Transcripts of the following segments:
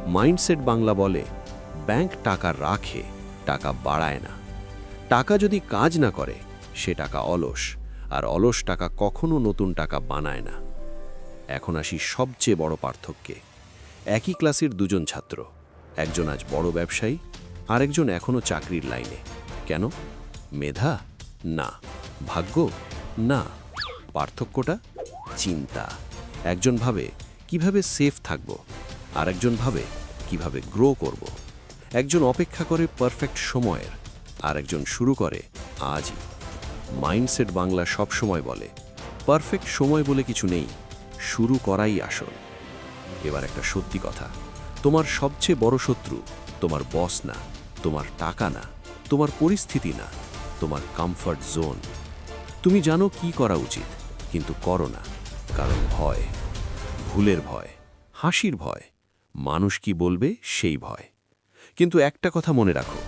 Mindset Bangla বলে, bank টাকা রাখে, টাকা বাড়ায় না। টাকা যদি কাজ না করে, সে টাকা অলস, আর অলস টাকা কখনো নতুন টাকা বানায় না। এখন আসি সবচেয়ে বড় পার্থক্যে। একই ক্লাসের দুজন ছাত্র, একজন আজ বড় ব্যবসায়ী, আরেকজন এখনও চাকরির লাইনে। কেন? মেধা? না। ভাগ্য? না। পার্থক্যটা চিন্তা। একজন ভাবে কিভাবে সেফ থাকব, আরেকজন ভাবে কিভাবে গ্রো করব। একজন অপেক্ষা করে পারফেক্ট সময়ের, আরেকজন শুরু করে আজই। মাইন্ডসেট বাংলা সব সময় বলে, পারফেক্ট সময় বলে কিছু নেই, শুরু করাই আসল। এবার একটা সত্যি কথা, তোমার সবচেয়ে বড় শত্রু তোমার বস না, তোমার টাকা না, তোমার পরিস্থিতি না, তোমার কমফর্ট জোন। তুমি জানো কি করা উচিত, কিন্তু করো না, কারণ ভয়, ভুলের ভয়, হাসির ভয়, মানুষ কি বলবে সেই ভয়। কিন্তু একটা কথা মনে রাখো,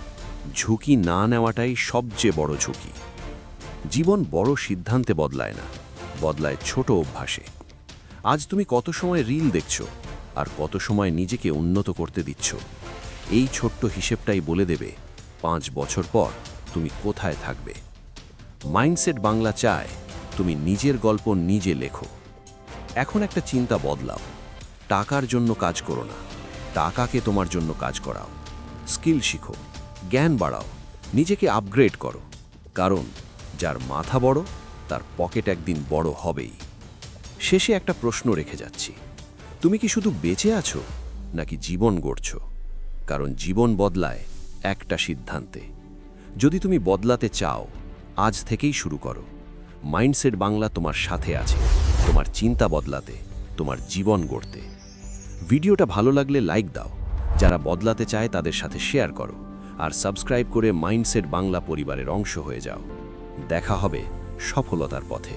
ঝুঁকি না নেওয়াটাই সবচেয়ে বড় ঝুঁকি। জীবন বড় সিদ্ধান্তে বদলায় না, বদলায় ছোট অভ্যাসে। আজ তুমি কত সময় রিল দেখছো, আর কত সময় নিজেকে উন্নত করতে দিচ্ছ, এই ছোট্ট হিসেবটাই বলে দেবে 5 বছর পর তুমি কোথায় থাকবে। মাইন্ডসেট বাংলা চায় তুমি নিজের গল্প নিজে লেখো। এখন একটা চিন্তা বদলাও, টাকার জন্য কাজ করো না, টাকাকে তোমার জন্য কাজ করাও। স্কিল শিখো, জ্ঞান বাড়াও, নিজেকে আপগ্রেড করো, কারণ যার মাথা বড় তার পকেট একদিন বড় হবেই। শেষে একটা প্রশ্ন রেখে যাচ্ছি, তুমি কি শুধু বেঁচে আছো, নাকি জীবন গড়ছ? কারণ জীবন বদলায় একটা সিদ্ধান্তে। যদি তুমি বদলাতে চাও, আজ থেকেই শুরু করো। মাইন্ডসেট বাংলা তোমার সাথে আছে, তোমার চিন্তা বদলাতে, তোমার জীবন গড়তে। ভিডিওটা ভালো লাগলে লাইক দাও, যারা বদলাতে চায় তাদের সাথে শেয়ার করো, আর সাবস্ক্রাইব করে মাইন্ডসেট বাংলা পরিবারের অংশ হয়ে যাও। দেখা হবে সফলতার পথে।